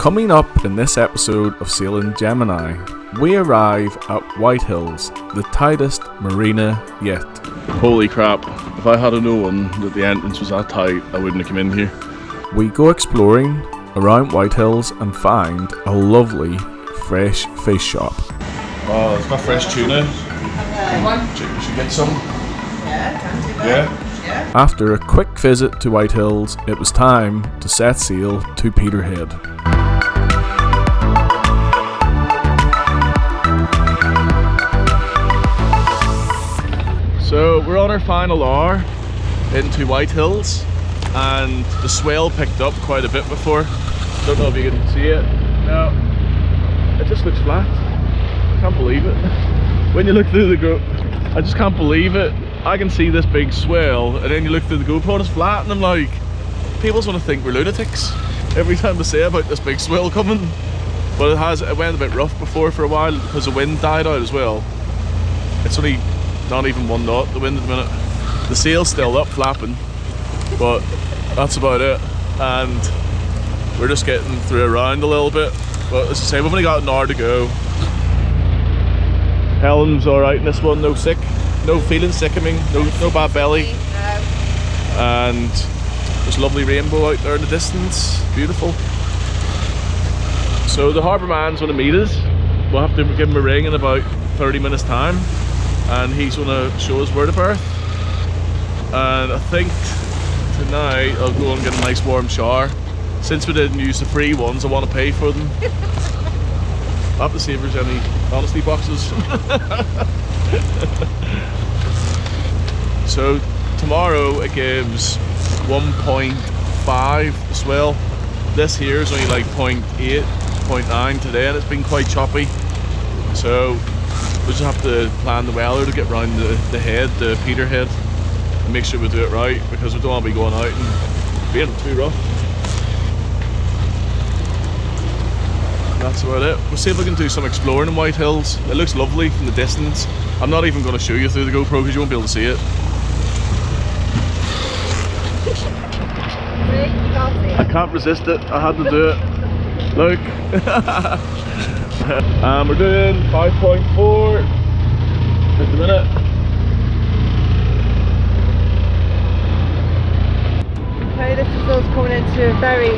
Coming up in this episode of Sailing Gemini, we arrive at Whitehills, the tightest marina yet. Holy crap, if I had known that the entrance was that tight, I wouldn't have come in here. We go exploring around Whitehills and find a lovely fresh fish shop. Oh, it's got fresh tuna. We should get some. Yeah, can do that. Yeah? After a quick visit to Whitehills, it was time to set sail to Peterhead. So we're on our final hour into Whitehills, and the swell picked up quite a bit before. Don't know if you can see it. No, it just looks flat. I can't believe it. When you look through the group, I just can't believe it. I can see this big swell, and then you look through the GoPro and it's flat, and I'm like, people's gonna think we're lunatics every time they say about this big swell coming. But it went a bit rough before for a while because the wind died out as well. It's only not even 1 knot, the wind at the minute. The sail's still up flapping, but that's about it. And we're just getting through around a little bit. But as I say, we've only got an hour to go. Helen's alright in this one, no feeling sickening, no bad belly. And there's a lovely rainbow out there in the distance, beautiful. So the harbour man's going to meet us. We'll have to give him a ring in about 30 minutes time, and he's going to show us where to berth. And I think tonight I'll go and get a nice warm shower. Since we didn't use the free ones, I want to pay for them. I'll have to see if there's any honesty boxes. So tomorrow it gives 1.5 swell. This here is only like 0.8, 0.9 today, and it's been quite choppy. So we just have to plan the weather to get round the head, the Peterhead, and make sure we do it right, because we don't want to be going out and being too rough. And that's about it. We'll see if we can do some exploring in Whitehills. It looks lovely from the distance. I'm not even going to show you through the GoPro because you won't be able to see it. I can't resist it. I had to do it. Look. We're doing 5.4 at the minute. Okay, this is us coming into a very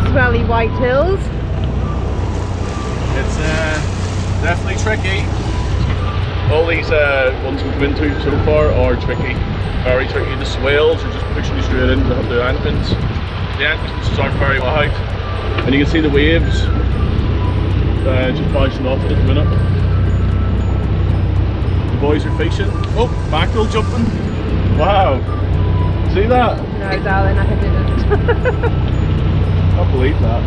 swelly Whitehills. It's definitely tricky. All these ones we've been to so far are tricky. Very tricky. The swells are just pushing you straight into the anchors. The anchors aren't very wide, and you can see the waves just bouncing off it at the minute. The boys are fishing. Oh, mackerel jumping! Wow, see that? No, darling, I didn't. Can't believe that.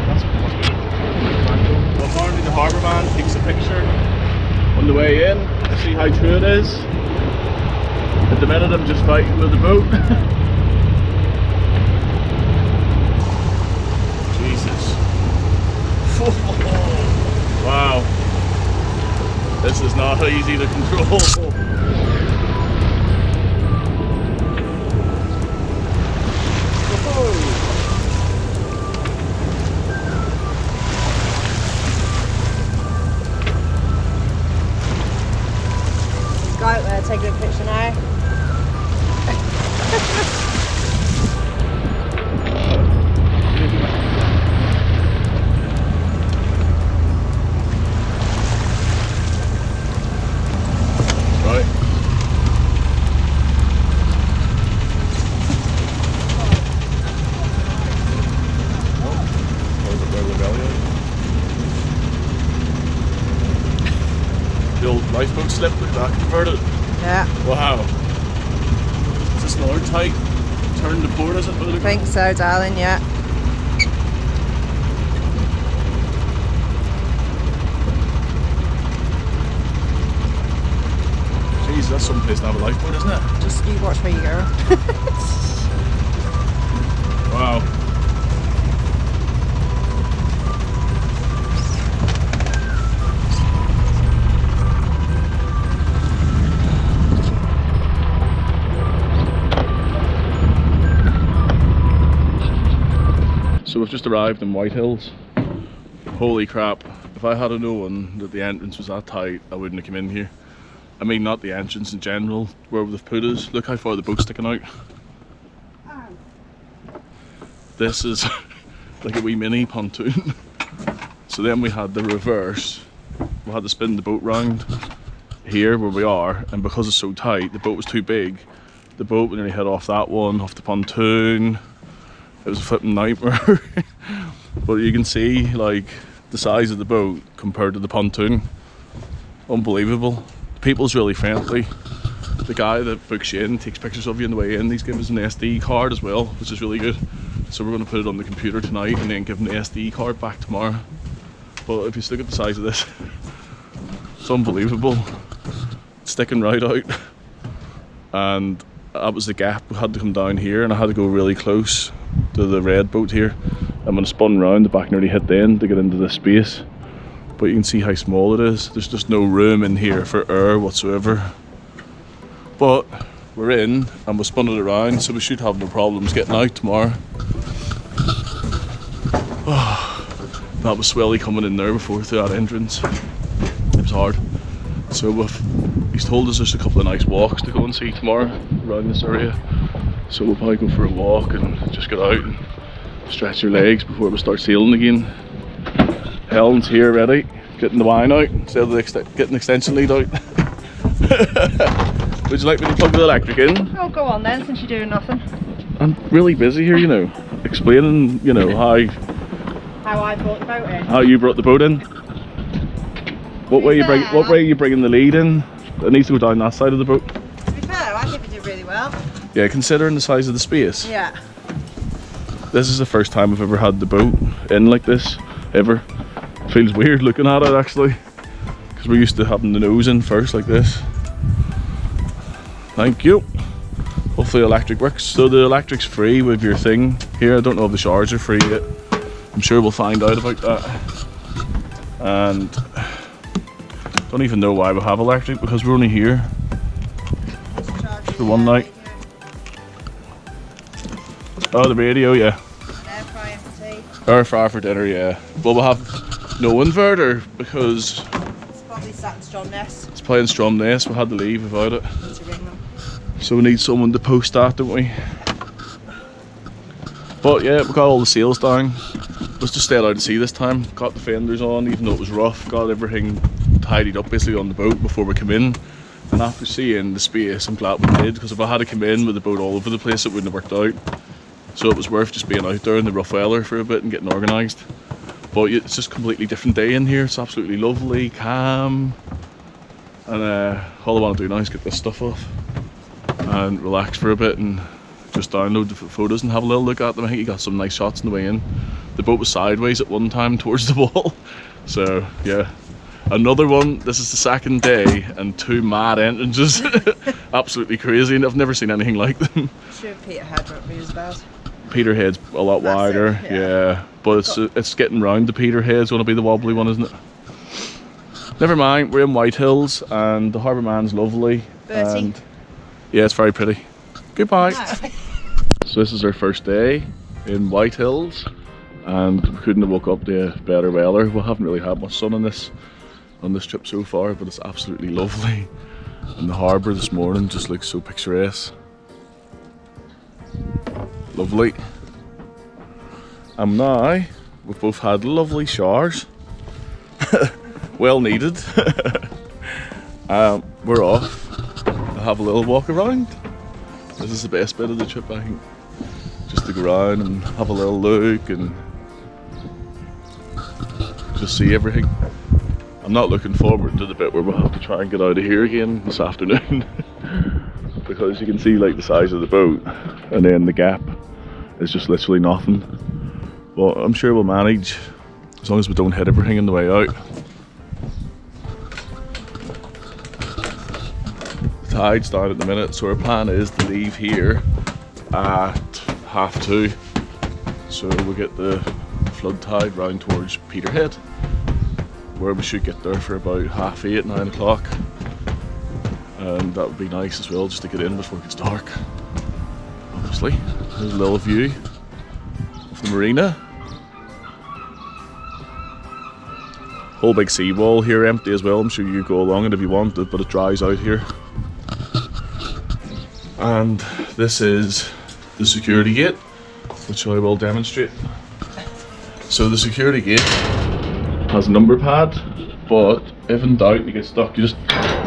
That's good. Well, apparently the harbour man takes a picture on the way in to see how true it is. At the minute I'm just fighting with the boat. Jesus. Wow. This is not easy to control. Go out there, take a picture now. Right. The old lifeboat slip, look at that, converted. Yeah. Wow. Is this another tight turn to port, is it? I think so, darling, yeah. Jeez, that's some place to have a lifeboat, isn't it? Just you watch where you go. Wow. So we've just arrived in Whitehills. Holy crap, if I had known that the entrance was that tight, I wouldn't have come in here. I mean, not the entrance in general, where they've put us. Look how far the boat's sticking out. This is like a wee mini pontoon. So then we had the reverse. We had to spin the boat round here where we are, and because it's so tight, the boat was too big. The boat would nearly hit off that one, off the pontoon. It was a flipping nightmare. But you can see like the size of the boat compared to the pontoon. Unbelievable. The people's really friendly. The guy that books you in takes pictures of you on the way in. He's given us an SD card as well, which is really good. So we're going to put it on the computer tonight and then give him the SD card back tomorrow. But if you look at the size of this, it's unbelievable. It's sticking right out. And that was the gap. We had to come down here and I had to go really close to the red boat here. And when I spun round, the back nearly hit the end to get into this space. But you can see how small it is. There's just no room in here for air whatsoever. But we're in and we spun it around, so we should have no problems getting out tomorrow. Oh, that was swelly coming in there before through that entrance. It was hard. So he's told us there's a couple of nice walks to go and see tomorrow around this area. So we'll probably go for a walk and just get out and stretch your legs before we start sailing again. Helen's here ready, getting the wine out instead of getting the extension lead out. Would you like me to plug the electric in? Oh, go on then, since you're doing nothing. I'm really busy here, you know, explaining, you know, how I brought the boat in. How you brought the boat in. What way are you bringing the lead in? It needs to go down that side of the boat. To be fair, I think we did really well. Yeah, considering the size of the space. Yeah. This is the first time I've ever had the boat in like this, ever. It feels weird looking at it actually, because we're used to having the nose in first like this. Thank you. Hopefully electric works. So the electric's free with your thing here. I don't know if the showers are free yet. I'm sure we'll find out about that. And don't even know why we have electric, because we're only here for one night. Oh, the radio, yeah. An air fryer for tea. Air fryer for dinner, yeah. Well, we'll have no inverter because It's probably sat in Stromness. it's playing Stromness. We had to leave without it. Need to ring them. So we need someone to post that, don't we? But yeah, we got all the sails down. Let's just stay out to sea this time. Got the fenders on, even though it was rough. Got everything tidied up basically on the boat before we come in. And after seeing the space, I'm glad we did, because if I had to come in with the boat all over the place, it wouldn't have worked out. So it was worth just being out there in the rough weather for a bit and getting organised. But it's just a completely different day in here. It's absolutely lovely, calm. And all I want to do now is get this stuff off and relax for a bit and just download the photos and have a little look at them. I think you got some nice shots on the way in. The boat was sideways at one time towards the wall. So yeah, another one. This is the second day and two mad entrances. Absolutely crazy, and I've never seen anything like them. Sure, Peterhead won't be as bad. Peterhead's a lot wider, yeah. But it's getting round the Peterhead's going to be the wobbly one, isn't it? Never mind, we're in Whitehills and the Harbour Man's lovely. Bertie. And yeah, it's very pretty. Goodbye. No. So this is our first day in Whitehills, and we couldn't have woke up to better weather. We haven't really had much sun on this trip so far, but it's absolutely lovely. And the harbour this morning just looks so picturesque. Lovely. And now we've both had lovely showers. Well needed. We're off to have a little walk around. This is the best bit of the trip, I think. Just to go around and have a little look and just see everything. I'm not looking forward to the bit where we'll have to try and get out of here again this afternoon. Because you can see like the size of the boat, and then the gap is just literally nothing. But I'm sure we'll manage as long as we don't hit everything on the way out. The tide's down at the minute, so our plan is to leave here at 2:30. So we'll get the flood tide round towards Peterhead, where we should get there for about 8:30, 9 o'clock. And that would be nice as well, just to get in before it gets dark. Obviously, there's a little view of the marina. Whole big seawall here, empty as well. I'm sure you go along it if you want it, but it dries out here. And this is the security gate, which I will demonstrate. So the security gate has a number pad, but if in doubt you get stuck, you just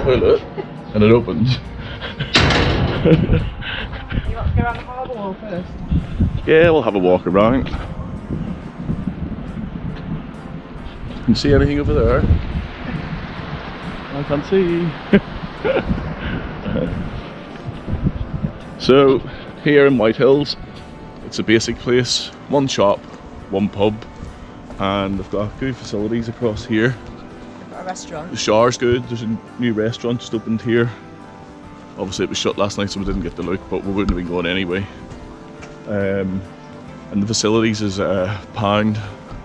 pull it and it opens. You want to go around the harbour wall first? Yeah, we'll have a walk around. Can you see anything over there? I can't see. So here in Whitehills, it's a basic place, one shop, one pub, and they've got good facilities across here. They've got a restaurant. The shower's good. There's a new restaurant just opened here. Obviously it was shut last night, so we didn't get to look, but we wouldn't have been going anyway. And the facilities is £1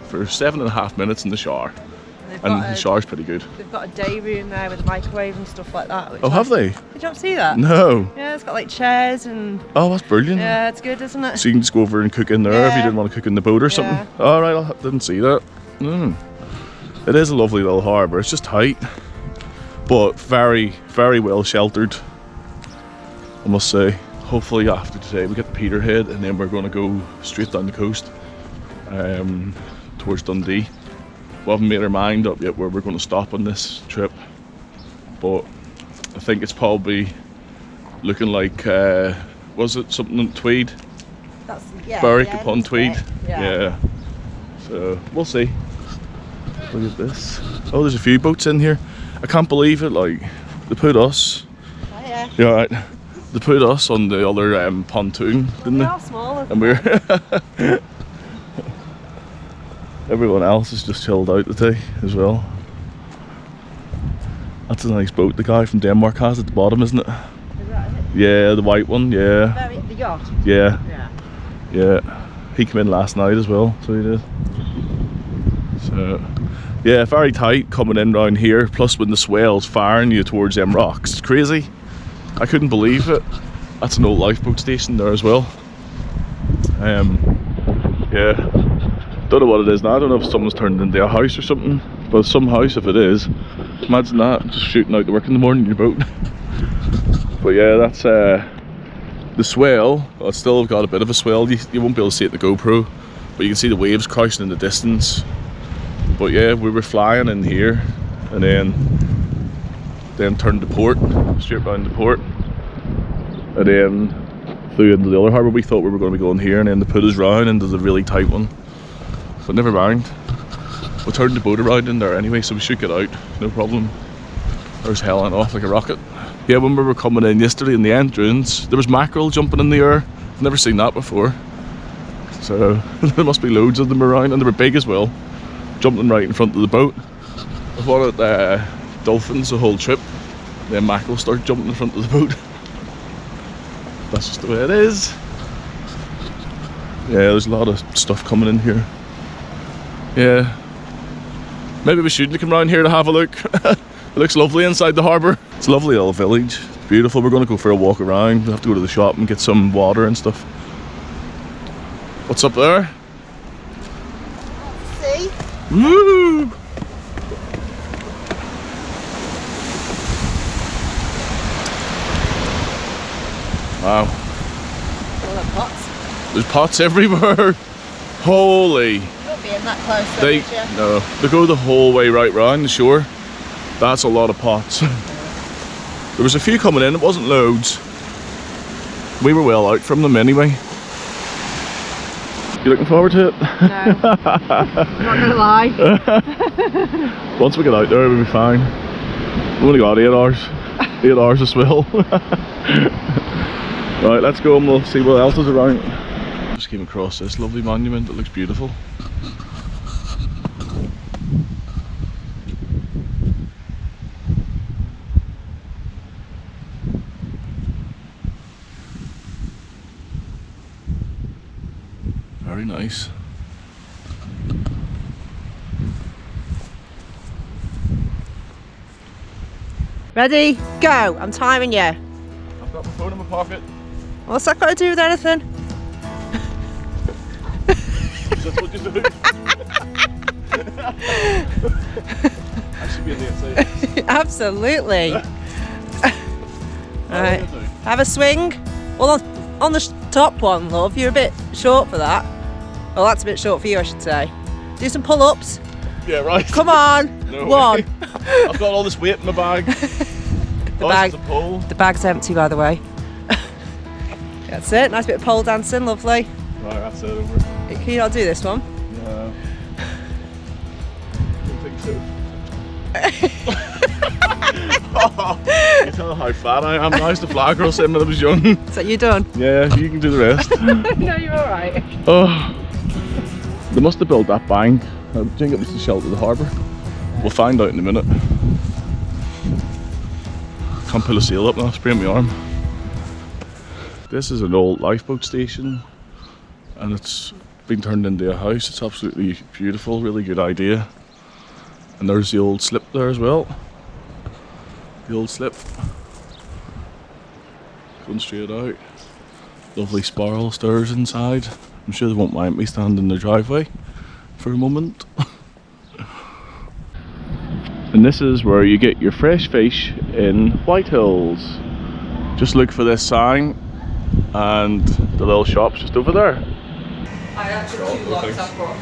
for 7.5 minutes in the shower. And the shower's pretty good. They've got a day room there with a microwave and stuff like that. Oh, have they? Did you not see that? No. Yeah, it's got like chairs and... Oh, that's brilliant. Yeah, it's good, isn't it? So you can just go over and cook in there if you didn't want to cook in the boat or something. Yeah. All right, I didn't see that. It is a lovely little harbour. It's just tight, but very, very well sheltered, I must say. Hopefully after today we get to Peterhead, and then we're going to go straight down the coast towards Dundee. We haven't made our mind up yet where we're going to stop on this trip, but I think it's probably looking like, was it something in Tweed? That's, yeah, Berwick yeah, upon Tweed? Yeah. So we'll see. Look at this. Oh, there's a few boats in here. I can't believe it, like, they put us. Oh yeah. Yeah, right. They put us on the other pontoon, didn't they? They are small, And we're everyone else is just chilled out today as well. That's a nice boat the guy from Denmark has at the bottom, isn't it? Is that it? Yeah, the white one, yeah. The yacht? Yeah. Yeah. Yeah. He came in last night as well, so he did. So, yeah, very tight coming in round here, plus when the swell's firing you towards them rocks. It's crazy. I couldn't believe it. That's an old lifeboat station there as well. Yeah. Don't know what it is now. I don't know if someone's turned it into a house or something, but some house if it is. Imagine that, just shooting out to work in the morning in your boat. But yeah, that's the swell. Well, it's still got a bit of a swell. You won't be able to see it in the GoPro, but you can see the waves crashing in the distance. But yeah, we were flying in here, and then turned to port, straight round to port, and then flew into the other harbour. We thought we were going to be going here, and then they put us round into the really tight one. But never mind. We turned the boat around in there anyway, so we should get out, no problem. There's Helen off like a rocket. Yeah, when we were coming in yesterday in the entrance, there was mackerel jumping in the air. I've never seen that before. So there must be loads of them around, and they were big as well, jumping right in front of the boat. I've wanted dolphins the whole trip, then mackerel start jumping in front of the boat. That's just the way it is. Yeah, there's a lot of stuff coming in here. Yeah, maybe we shouldn't come round here to have a look. It looks lovely inside the harbour. It's a lovely little village. It's beautiful. We're going to go for a walk around. We'll have to go to the shop and get some water and stuff. What's up there? See? Woo! Wow. All the pots. There's pots everywhere. Holy. You won't be in that close, though, would you? No, they go the whole way right round the shore. That's a lot of pots. There was a few coming in, it wasn't loads. We were well out from them anyway. You looking forward to it? No. I'm not gonna lie. Once we get out there, we'll be fine. We've only got 8 hours. 8 hours of swill. Right, let's go and we'll see what else is around. Just came across this lovely monument, it looks beautiful. Very nice. Ready? Go! I'm timing you. I've got my phone in my pocket. What's that got to do with anything? That's what you do. Absolutely. Right. Have a swing. Well, on the top one, love, you're a bit short for that. Well, that's a bit short for you, I should say. Do some pull-ups. Yeah, right. Come on. No One. way. I've got all this weight in my bag. The bag's empty, by the way. That's it. Nice bit of pole dancing. Lovely. Right, that's it. Over. Can you not do this one? No. I don't think so. Oh, you tell how fat I am. How's the flag girl saying when I was young? Is that you done? Yeah, you can do the rest. No, you're alright. Oh, they must have built that bank. I think it was to shelter the harbour. We'll find out in a minute. Can't pull a sail up now, sprain my arm. This is an old lifeboat station and it's been turned into a house. It's absolutely beautiful, really good idea. And there's the old slip there as well. The old slip. Going straight out. Lovely spiral stairs inside. I'm sure they won't mind me standing in the driveway for a moment. And this is where you get your fresh fish in Whitehills. Just look for this sign and the little shop's just over there. I actually 2 lots I've got.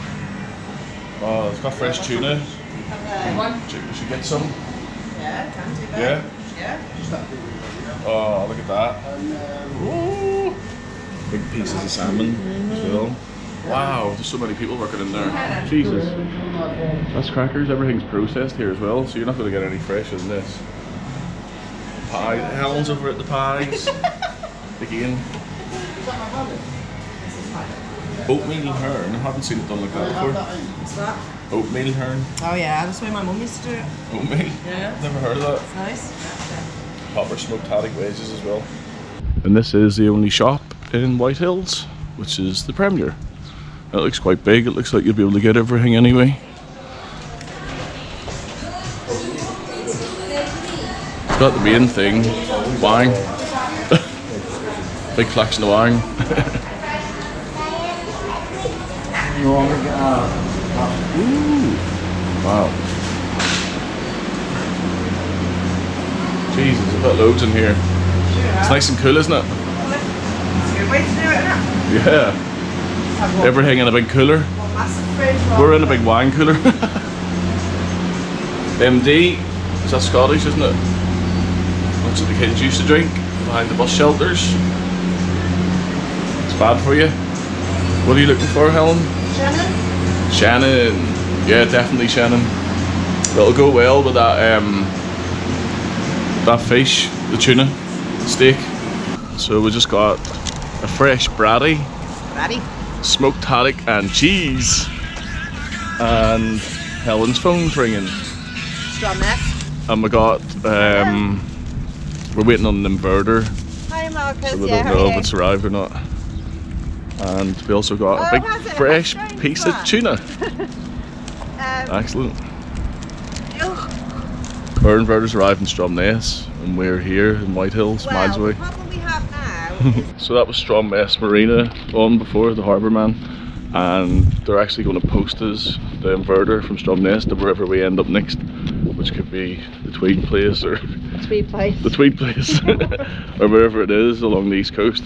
Oh, it's got fresh tuna. One. Should get some. Yeah, can do that. Yeah? Yeah. Oh, look at that. Ooh. Big pieces of salmon as well. Wow, there's so many people working in there. Jesus. That's crackers. Everything's processed here as well, so you're not going to get any fresher than this. Pie. Helen's over at the pies. Again. Oatmeal hern. I haven't seen it done like that before. What's that? Oatmeal hern. Oh yeah, that's the way my mum used to do it. Oatmeal? Yeah. Never heard of that. It's nice. Proper smoked haddock wedges as well. And this is the only shop in Whitehills, which is the Premier. It looks quite big. It looks like you'll be able to get everything anyway. It's got the main thing, wine. Big collection of wine. Ooh. Wow. Jesus, I've got loads in here. It's nice and cool, isn't it? It's a good way to do it, isn't it? Yeah. Everything in a big cooler. We're in a big wine cooler. MD, is that Scottish, isn't it? That's what the kids used to drink behind the bus shelters. It's bad for you. What are you looking for, Helen? Shannon? Shannon. Yeah, definitely Shannon. That'll go well with that that fish, the tuna steak. So we just got a fresh bratty. Bratty? Smoked haddock and cheese. And Helen's phone's ringing. Strong mess. And we got we're waiting on an inverter. Hi Marcus, So we yeah, don't know if it's arrived or not. And we also got a big fresh piece of tuna. Excellent. Our inverter's arrived in Stromness and we're here in Whitehills, miles away. The problem we have now So that was Stromness Marina on before, the Harbour Man. And they're actually going to post us the inverter from Stromness to wherever we end up next, which could be the Tweed place or the Tweed place or wherever it is along the east coast.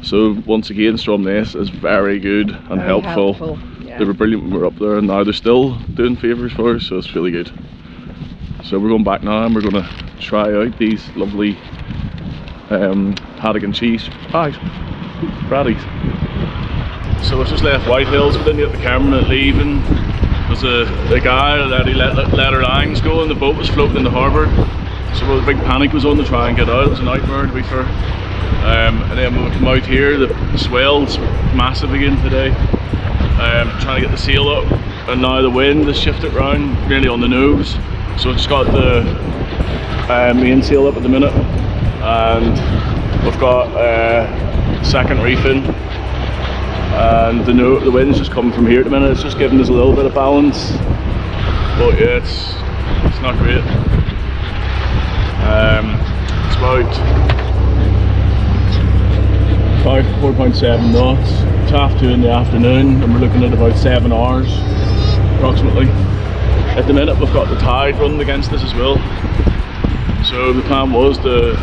So once again, Stromness is very good and very helpful. Yeah. They were brilliant when we were up there and now they're still doing favours for us, so it's really good. So we're going back now and we're going to try out these lovely haddock and cheese pies, bratties. So we've just left Whitehills, we didn't get the cameraman leaving. There's a guy that he let our lines go and the boat was floating in the harbour. So the big panic was on to try and get out. It was a nightmare to be fair. And then when we come out here, the swell's massive again today. Trying to get the sail up, and now the wind has shifted round nearly on the nose. So it's got the main sail up at the minute, and we've got second reef in, and the wind's just coming from here at the minute. It's just giving us a little bit of balance, but yeah, it's not great. It's about 4.7 knots. It's 2:30 in the afternoon and we're looking at about 7 hours approximately. At the minute we've got the tide running against us as well. So the plan was to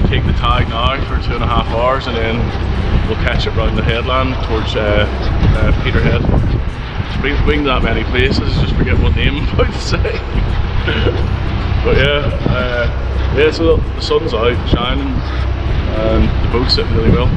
take the tide now for 2.5 hours, and then we'll catch it round the headland towards Peterhead. We've been that many places, just forget what name I'm about to say. But yeah, so the sun's out, shining, and the boat's sitting really well.